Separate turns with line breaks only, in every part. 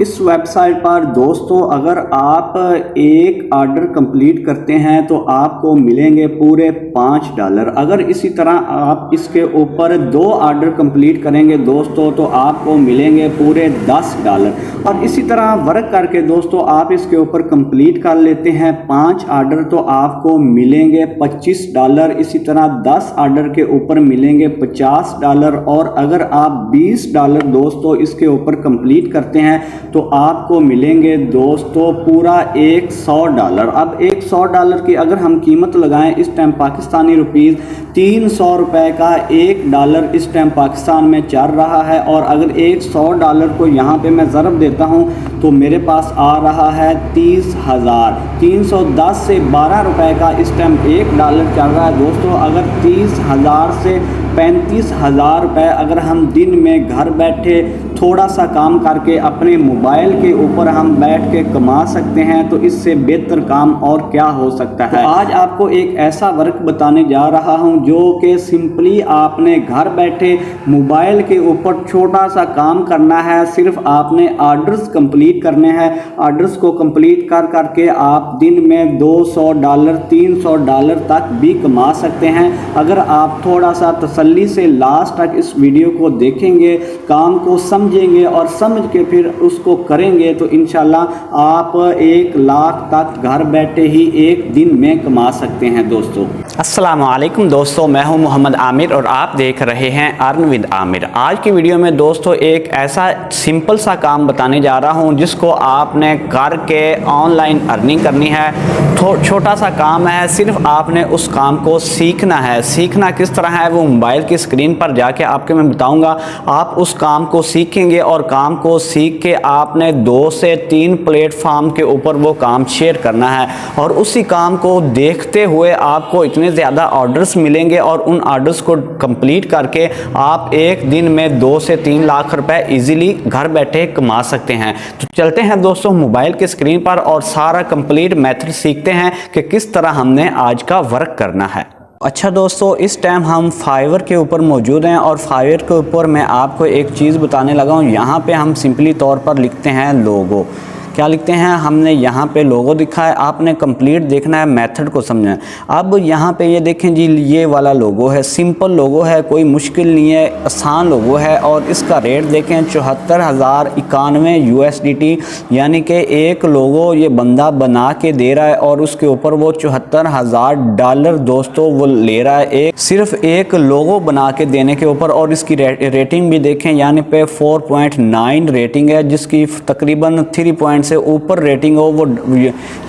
इस वेबसाइट पर दोस्तों अगर आप एक ऑर्डर कंप्लीट करते हैं तो आपको मिलेंगे पूरे $5। अगर इसी तरह आप इसके ऊपर 2 ऑर्डर कंप्लीट करेंगे दोस्तों तो आपको मिलेंगे पूरे $10। और इसी तरह वर्क करके दोस्तों आप इसके ऊपर कंप्लीट कर लेते हैं 5 ऑर्डर तो आपको मिलेंगे $25। इसी तरह 10 ऑर्डर के ऊपर मिलेंगे $50। और अगर आप $20 दोस्तों इसके ऊपर कंप्लीट करते हैं तो आपको मिलेंगे दोस्तों पूरा $100। अब $100 की अगर हम कीमत लगाएं इस टाइम पाकिस्तानी रुपीस 300 रुपए का $1 इस टाइम पाकिस्तान में चल रहा है। और अगर $100 को यहाँ पे मैं ज़रब देता हूँ तो मेरे पास आ रहा है 30,000। 310 से 12 रुपए का इस टाइम $1 चल रहा है दोस्तों। अगर 30,000 से 35,000 रुपये अगर हम दिन में घर बैठे थोड़ा सा काम करके अपने मोबाइल के ऊपर हम बैठ के कमा सकते हैं तो इससे बेहतर काम और क्या हो सकता है। तो आज आपको एक ऐसा वर्क बताने जा रहा हूं जो कि सिंपली आपने घर बैठे मोबाइल के ऊपर छोटा सा काम करना है। सिर्फ आपने ऑर्डर्स कंप्लीट करने हैं। ऑर्डर्स को कंप्लीट कर करके आप दिन में $200 $300 तक भी कमा सकते हैं। अगर आप थोड़ा सा तसल्ली से लास्ट तक इस वीडियो को देखेंगे, काम को समझेंगे और समझ के फिर उसको करेंगे तो इंशाल्लाह आप 1 लाख तक घर बैठे ही एक दिन में कमा सकते हैं दोस्तों।
अस्सलाम वालेकुम दोस्तों, मैं हूं मोहम्मद आमिर और आप देख रहे हैं अर्न विद आमिर। आज की वीडियो में दोस्तों एक ऐसा सिंपल सा काम बताने जा रहा हूं जिसको आपने करके ऑनलाइन अर्निंग करनी है। छोटा सा काम है, सिर्फ आपने उस काम को सीखना है। सीखना किस तरह है वो मोबाइल की स्क्रीन पर जाके आपके मैं बताऊंगा। आप उस काम को सीखेंगे और काम को सीख के आपने 2 से 3 प्लेटफॉर्म के ऊपर वो काम शेयर करना है और उसी काम को देखते हुए आपको इतने ज़्यादा ऑर्डर्स मिलेंगे और उन ऑर्डर्स को कंप्लीट करके आप एक दिन में 2 से 3 लाख रुपए इजीली घर बैठे कमा सकते हैं। तो चलते हैं दोस्तों मोबाइल की स्क्रीन पर और सारा कंप्लीट मेथड सीखते हैं कि किस तरह हमने आज का वर्क करना है। अच्छा दोस्तों, इस टाइम हम फाइवर के ऊपर मौजूद हैं और फाइवर के ऊपर मैं आपको एक चीज़ बताने लगा हूँ। यहाँ पे हम सिंपली तौर पर लिखते हैं लोगो। क्या लिखते हैं? हमने यहाँ पे लोगो दिखा है, आपने कंप्लीट देखना है, मेथड को समझना है। अब यहाँ पे ये देखें जी, ये वाला लोगो है, सिंपल लोगो है, कोई मुश्किल नहीं है, आसान लोगो है। और इसका रेट देखें 74,091 USDT, यानी कि एक लोगो ये बंदा बना के दे रहा है और उसके ऊपर वो $74,000 दोस्तों वो ले रहा है सिर्फ एक लोगो बना के देने के ऊपर। और इसकी रेटिंग भी देखें, यानी पे 4.9 रेटिंग है, जिसकी तकरीबन 3 से ऊपर रेटिंग हो वो,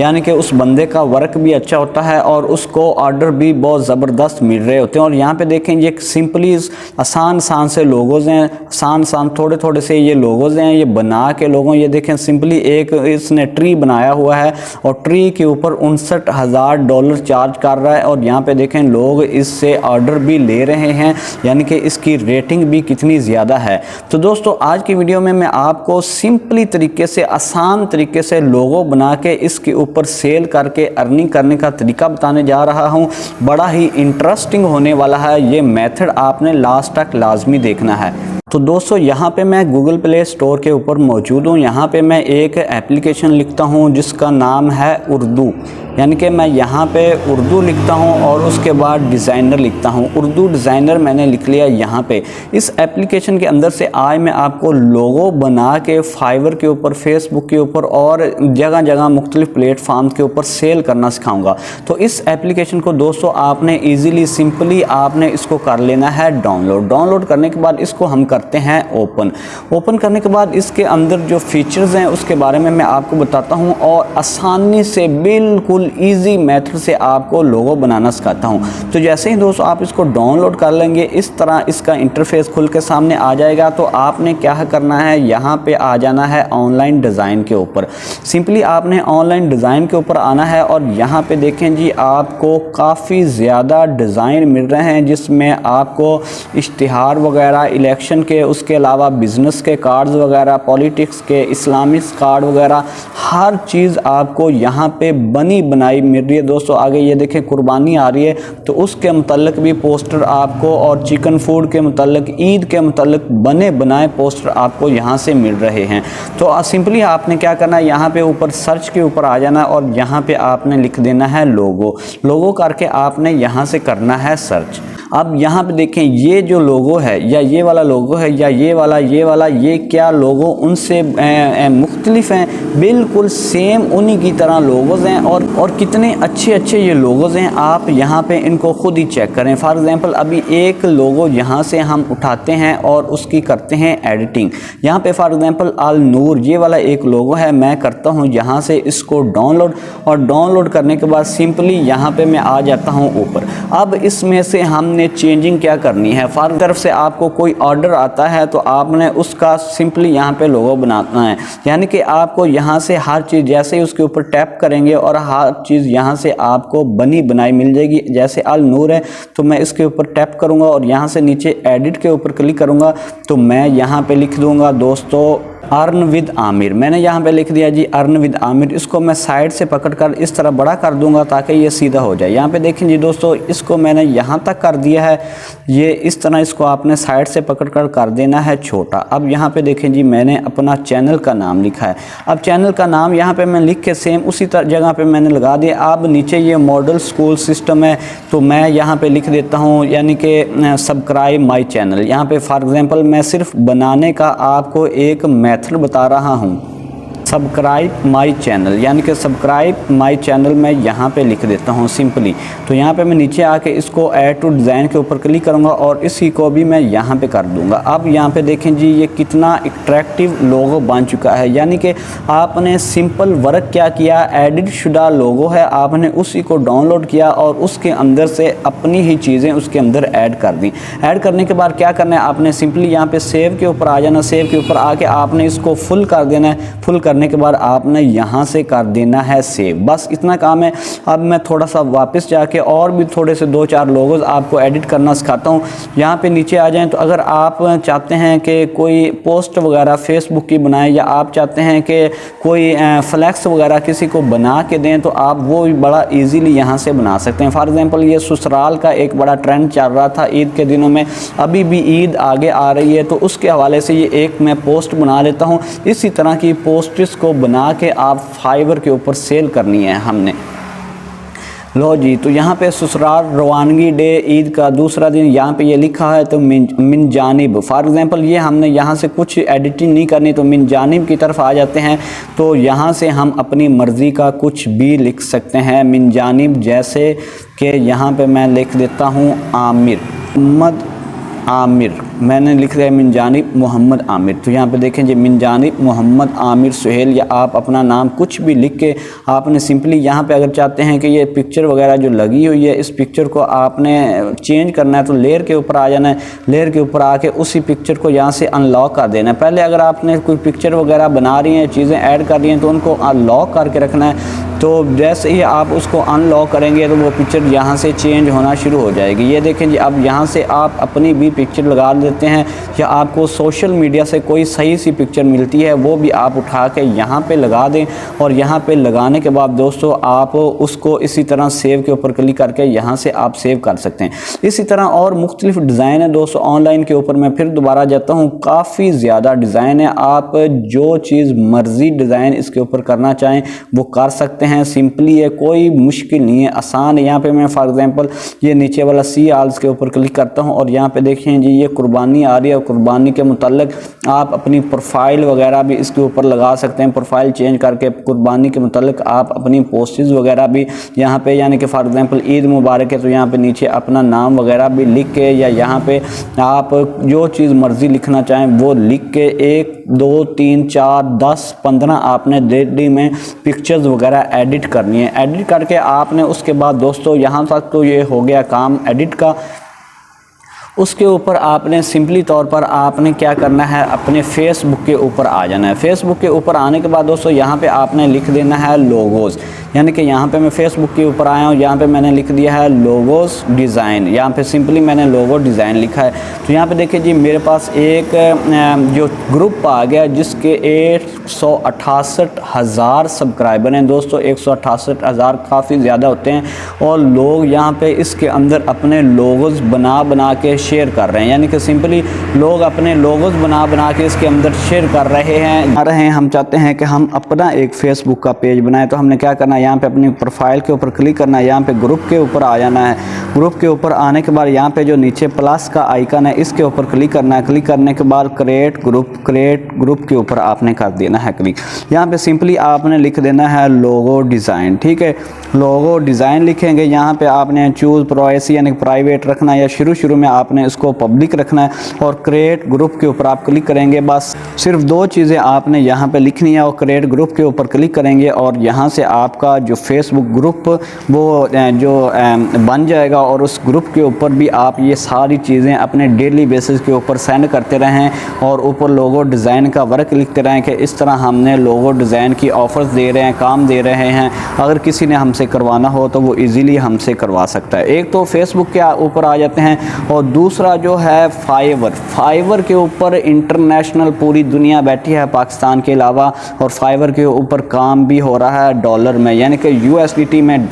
यानी कि उस बंदे का वर्क भी अच्छा होता है और उसको ऑर्डर भी बहुत ज़बरदस्त मिल रहे होते हैं। और यहाँ पे देखें ये सिंपली आसान से लोगोज हैं, आसान थोड़े थोड़े से ये लोगोज हैं, ये बना के लोगों, ये देखें सिंपली एक इसने ट्री बनाया हुआ है और ट्री के ऊपर $59,000 चार्ज कर रहा है। और यहाँ पे देखें लोग इससे ऑर्डर भी ले रहे हैं, यानी कि इसकी रेटिंग भी कितनी ज़्यादा है। तो दोस्तों आज की वीडियो में मैं आपको सिंपली तरीके से आसान तरीके से लोगो बना के इसके ऊपर सेल करके अर्निंग करने का तरीका बताने जा रहा हूं। बड़ा ही इंटरेस्टिंग होने वाला है, ये मेथड आपने लास्ट तक लाजमी देखना है। तो दोस्तों यहाँ पे मैं गूगल प्ले स्टोर के ऊपर मौजूद हूँ। यहाँ पे मैं एक एप्लीकेशन लिखता हूँ जिसका नाम है उर्दू, यानी कि मैं यहाँ पे उर्दू लिखता हूँ और उसके बाद डिज़ाइनर लिखता हूँ। उर्दू डिज़ाइनर मैंने लिख लिया यहाँ पे। इस एप्लीकेशन के अंदर से आज मैं आपको लोगो बना के फाइवर के ऊपर, फेसबुक के ऊपर और जगह जगह मुख्तलिफ प्लेटफॉर्म के ऊपर सेल करना सिखाऊंगा। तो इस एप्लीकेशन को दोस्तों आपने ईज़िली सिंपली आपने इसको कर लेना है डाउनलोड करने के बाद इसको हम करते हैं ओपन करने के बाद इसके अंदर जो फीचर्स हैं उसके बारे में मैं आपको बताता हूं और आसानी से बिल्कुल इजी मेथड से आपको लोगो बनाना सिखाता हूं। तो जैसे ही दोस्तों आप इसको डाउनलोड कर लेंगे, इस तरह इसका इंटरफेस खुल के सामने आ जाएगा। तो आपने क्या करना है, यहाँ पे आ जाना है ऑनलाइन डिज़ाइन के ऊपर। सिंपली आपने ऑनलाइन डिज़ाइन के ऊपर आना है और यहाँ पे देखें जी आपको काफ़ी ज़्यादा डिज़ाइन मिल रहे हैं जिसमें आपको इश्तिहार वगैरह, इलेक्शन के, उसके अलावा बिज़नेस के कार्ड्स वगैरह, पॉलिटिक्स के, इस्लामिक कार्ड वगैरह, हर चीज़ आपको यहाँ पे बनी बनाई मिल रही है दोस्तों। आगे ये देखें कुर्बानी आ रही है तो उसके मुतल्लिक भी पोस्टर आपको, और चिकन फूड के मुतल्लिक, ईद के मुतल्लिक बने बनाए पोस्टर आपको यहाँ से मिल रहे हैं। तो सिंपली आपने क्या करना है, यहाँ पे ऊपर सर्च के ऊपर आ जाना और यहाँ पे आपने लिख देना है लोगो करके आपने यहाँ से करना है सर्च। अब यहाँ पे देखें ये जो लोगो है या ये वाला लोगो है या ये वाला ये क्या लोगो उनसे मुख्तलिफ हैं, बिल्कुल सेम उन्हीं की तरह लोगोज़ हैं और कितने अच्छे ये लोगोज़ हैं। आप यहाँ पे इनको खुद ही चेक करें। फॉर एग्ज़ाम्पल अभी एक लोगो यहाँ से हम उठाते हैं और उसकी करते हैं एडिटिंग। यहाँ पे फॉर एग्ज़ाम्पल अल नूर ये वाला एक लोगो है, मैं करता हूँ यहाँ से इसको डाउनलोड, और डाउनलोड करने के बाद सिंपली यहाँ पे मैं आ जाता हूँ ऊपर। अब इसमें से हमने चेंजिंग क्या करनी है, फॉर तरफ से आपको कोई ऑर्डर आता है तो आपने उसका सिंपली यहाँ पे लोगो बनाना है, यानी कि आपको यहाँ से हर चीज़ जैसे ही उसके ऊपर टैप करेंगे और हर चीज़ यहाँ से आपको बनी बनाई मिल जाएगी। जैसे अल नूर है तो मैं इसके ऊपर टैप करूँगा और यहाँ से नीचे एडिट के ऊपर क्लिक करूँगा तो मैं यहाँ पे लिख दूँगा दोस्तों अर्न विद आमिर। मैंने यहाँ पे लिख दिया जी अर्न विद आमिर। इसको मैं साइड से पकड़कर इस तरह बड़ा कर दूंगा ताकि ये सीधा हो जाए। यहाँ पे देखें जी दोस्तों, इसको मैंने यहाँ तक कर दिया है, ये इस तरह इसको आपने साइड से पकड़कर कर देना है छोटा। अब यहाँ पे देखें जी मैंने अपना चैनल का नाम लिखा है। अब चैनल का नाम यहाँ पे मैं लिख के सेम उसी जगह पे मैंने लगा दिया। अब नीचे ये मॉडल स्कूल सिस्टम है तो मैं यहाँ पे लिख देता हूँ यानी कि सब्सक्राइब माई चैनल। यहाँ पे फॉर एग्जांपल मैं सिर्फ बनाने का आपको एक मेथड बता रहा हूँ, सब्सक्राइब माई चैनल, यानी कि सब्सक्राइब माई चैनल मैं यहाँ पे लिख देता हूँ सिंपली। तो यहाँ पे मैं नीचे आके इसको ऐड टू डिज़ाइन के ऊपर क्लिक करूँगा और इसी को भी मैं यहाँ पे कर दूँगा। अब यहाँ पे देखें जी ये कितना अट्रैक्टिव लोगो बन चुका है, यानी कि आपने सिंपल वर्क क्या किया, एडिट शुदा लोगो है, आपने उसी को डाउनलोड किया और उसके अंदर से अपनी ही चीज़ें उसके अंदर ऐड कर दी। ऐड करने के बाद क्या करना है, आपने सिंपली यहाँ पे सेव के ऊपर आ जाना। सेव के ऊपर आके आपने इसको फुल कर देना है। फुल करने के बाद आपने यहाँ से कर देना है सेव। बस इतना काम है। अब मैं थोड़ा सा वापस जाके और भी थोड़े से 2-4 लोगोज आपको एडिट करना सिखाता हूँ। यहाँ पे नीचे आ जाएं तो अगर आप चाहते हैं कि कोई पोस्ट वगैरह फेसबुक की बनाएं या आप चाहते हैं कि कोई फ्लैक्स वगैरह किसी को बना के दें तो आप वो भी बड़ा ईजीली यहाँ से बना सकते हैं। फॉर एग्जांपल ये ससुराल का एक बड़ा ट्रेंड चल रहा था ईद के दिनों में, अभी भी ईद आगे आ रही है तो उसके हवाले से ये एक मैं पोस्ट बना लेता हूँ। इसी तरह की पोस्ट को बना के आप फाइवर के ऊपर सेल करनी है हमने। लो जी, तो यहाँ पे ससुराल रवानगी डे ईद का दूसरा दिन यहाँ पे ये लिखा है तो मिन जानिब। फॉर एग्जांपल ये हमने यहाँ से कुछ एडिटिंग नहीं करनी तो मिन जानिब की तरफ आ जाते हैं तो यहाँ से हम अपनी मर्ज़ी का कुछ भी लिख सकते हैं मिन जानिब। जैसे कि यहाँ पे मैं लिख देता हूँ आमिर, मोहम्मद आमिर, मैंने लिख दिया मिन जानिब मोहम्मद आमिर। तो यहाँ पे देखें जी मिन जानिब मोहम्मद आमिर सुहेल, या आप अपना नाम कुछ भी लिख के आपने सिंपली यहाँ पे अगर चाहते हैं कि ये पिक्चर वगैरह जो लगी हुई है इस पिक्चर को आपने चेंज करना है तो लेयर के ऊपर आ जाना है। लेयर के ऊपर आके उसी पिक्चर को यहाँ से अनलॉक कर देना है। पहले अगर आपने कोई पिक्चर वगैरह बना रही हैं, चीज़ें ऐड कर रही हैं तो उनको अनलॉक करके रखना है। तो जैसे ही आप उसको अनलॉक करेंगे तो वो पिक्चर यहाँ से चेंज होना शुरू हो जाएगी। ये देखें जी, अब यहाँ से आप अपनी भी पिक्चर लगा देते हैं या आपको सोशल मीडिया से कोई सही सी पिक्चर मिलती है वो भी आप उठा के यहाँ पे लगा दें और यहाँ पे लगाने के बाद दोस्तों आप उसको इसी तरह सेव के ऊपर क्लिक करके यहाँ से आप सेव कर सकते हैं। इसी तरह और मुख्तलिफ डिज़ाइन है दोस्तों ऑनलाइन के ऊपर। मैं फिर दोबारा जाता हूँ, काफ़ी ज़्यादा डिज़ाइन है, आप जो चीज़ मर्ज़ी डिज़ाइन इसके ऊपर करना चाहें वो कर सकते हैं। सिंपली है, कोई मुश्किल नहीं है, आसान है। यहाँ पे मैं फॉर एग्जांपल ये नीचे वाला सी आल्स के ऊपर क्लिक करता हूँ और यहाँ पे देखें जी ये कुर्बानी आ रही है। कुर्बानी के मुताल्लिक आप अपनी प्रोफाइल वगैरह भी इसके ऊपर लगा सकते हैं। प्रोफाइल चेंज करके कुर्बानी के मुताल्लिक आप अपनी पोस्टेज वगैरह भी यहाँ पे, यानी कि फॉर एग्जांपल ईद मुबारक है तो यहाँ पे नीचे अपना नाम वगैरह भी लिख के या यहाँ पे आप जो चीज़ मर्जी लिखना चाहें वो लिख के 1 2 3 4 10 15 आपने डेली में पिक्चर्स वगैरह एडिट करनी है। एडिट करके आपने उसके बाद दोस्तों यहाँ तक तो ये हो गया काम एडिट का। उसके ऊपर आपने सिंपली तौर पर आपने क्या करना है, अपने फेसबुक के ऊपर आ जाना है। फेसबुक के ऊपर आने के बाद दोस्तों यहाँ पे आपने लिख देना है लोगोज, यानी कि यहाँ पे मैं फेसबुक के ऊपर आया हूँ, यहाँ पे मैंने लिख दिया है लोगोज डिज़ाइन, यहाँ पे सिंपली मैंने लोगो डिज़ाइन लिखा है। तो यहाँ पे देखिए जी मेरे पास एक जो ग्रुप आ गया जिसके 168,000 सब्सक्राइबर हैं दोस्तों। 168,000 काफ़ी ज़्यादा होते हैं और लोग यहाँ पे इसके अंदर अपने लोगोज बना के शेयर कर रहे हैं, यानी कि सिंपली लोग अपने लोगोज बना के इसके अंदर शेयर कर रहे हैं। हम चाहते हैं कि हम अपना एक फेसबुक का पेज बनाएं, तो हमने क्या करना है, यहाँ पे अपनी प्रोफाइल के ऊपर क्लिक करना है, यहाँ पे ग्रुप के ऊपर आ जाना है। ग्रुप के ऊपर आने के बाद यहाँ पे जो नीचे प्लस का आइकन है इसके ऊपर क्लिक करना है। क्लिक करने के बाद क्रिएट ग्रुप के ऊपर आपने कर देना है क्लिक। यहाँ पे सिंपली आपने लिख देना है लोगो डिज़ाइन, ठीक है। लोगो डिज़ाइन लिखेंगे, यहाँ पे आपने चूज़ प्राइवेसी यानी प्राइवेट रखना है या शुरू में आपने इसको पब्लिक रखना है और क्रिएट ग्रुप के ऊपर आप क्लिक करेंगे। बस सिर्फ 2 चीज़ें आपने यहाँ पे लिखनी है और क्रिएट ग्रुप के ऊपर क्लिक करेंगे और यहाँ से आपका जो फेसबुक ग्रुप वो जो बन जाएगा और उस ग्रुप के ऊपर भी आप ये सारी चीज़ें अपने डेली बेसिस के ऊपर सेंड करते रहें और ऊपर लोगो डिज़ाइन का वर्क लिखते रहें कि इस तरह हमने लोगो डिज़ाइन की ऑफर्स दे रहे हैं, काम दे रहे हैं। अगर किसी ने हमसे करवाना हो तो वो इजीली हमसे करवा सकता है। एक तो फेसबुक के ऊपर आ जाते हैं और दूसरा जो है फाइवर के ऊपर इंटरनेशनल पूरी दुनिया बैठी है पाकिस्तान के अलावा, और फाइवर के ऊपर काम भी हो रहा है डॉलर में, यानी कि USDT में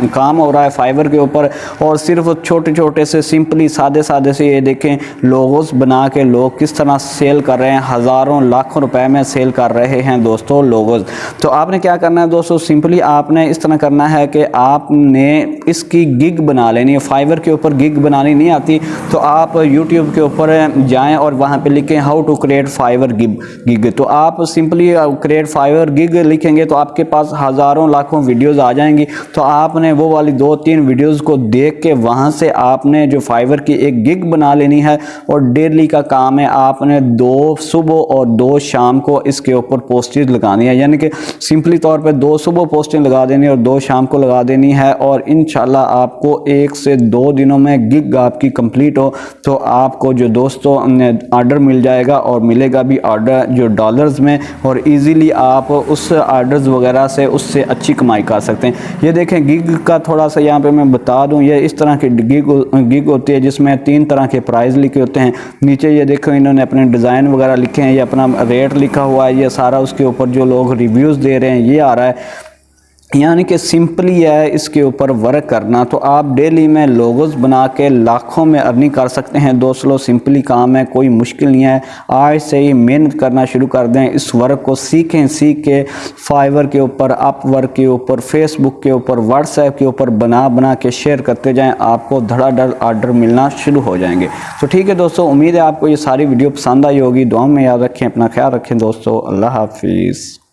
काम हो रहा है फाइवर के ऊपर। और सिर्फ छोटे से सिंपली सादे से ये देखें लोगोस बना के लोग किस तरह सेल कर रहे हैं, हज़ारों लाखों रुपए में सेल कर रहे हैं दोस्तों लोगोस। तो आपने क्या करना है दोस्तों, सिंपली आपने इस तरह करना है कि आपने इसकी गिग बना लेनी है। फाइवर के ऊपर गिग बनानी नहीं आती तो आप YouTube के ऊपर जाएं और वहाँ पे लिखें how to create Fiverr gig. तो आप सिंपली क्रिएट फाइवर गिग लिखेंगे तो आपके पास हज़ारों लाखों वीडियोस आ जाएंगी। तो आपने वो वाली 2-3 वीडियोस को देख के वहाँ से आपने जो फाइवर की एक गिग बना लेनी है और डेली का काम है आपने 2 सुबह और 2 शाम को इसके ऊपर पोस्टेज लगानी है, यानी कि सिंपली तौर पे 2 सुबह पोस्टिंग लगा देनी है और 2 शाम को लगा देनी है। और इंशाल्लाह आपको 1 से 2 दिनों में गिग आपकी कंप्लीट हो तो आपको जो दोस्तों ऑर्डर मिल जाएगा और मिलेगा भी ऑर्डर जो डॉलर्स में, और इजीली आप उस ऑर्डर्स वगैरह से उससे अच्छी कमाई कर सकते हैं। ये देखें गिग का थोड़ा सा यहाँ पे मैं बता दूँ, ये इस तरह की गिग होती है जिसमें 3 तरह के प्राइस लिखे होते हैं। नीचे ये देखो इन्होंने अपने डिज़ाइन वगैरह लिखे हैं, ये अपना रेट लिखा हुआ है, ये सारा उसके ऊपर जो लोग रिव्यूज़ दे रहे हैं ये आ रहा है। यानी कि सिंपली है इसके ऊपर वर्क करना। तो आप डेली में लोगोस बना के लाखों में अर्निंग कर सकते हैं दोस्तों। सिंपली काम है, कोई मुश्किल नहीं है। आज से ही मेहनत करना शुरू कर दें, इस वर्क को सीख के फाइवर के ऊपर, अपवर्क के ऊपर, फेसबुक के ऊपर, व्हाट्सएप के ऊपर बना के शेयर करते जाएं, आपको धड़ाधड़ ऑर्डर मिलना शुरू हो जाएंगे। तो ठीक है दोस्तों, उम्मीद है आपको ये सारी वीडियो पसंद आई होगी। दुआ में याद रखें, अपना ख्याल रखें दोस्तों। अल्लाह हाफिज़।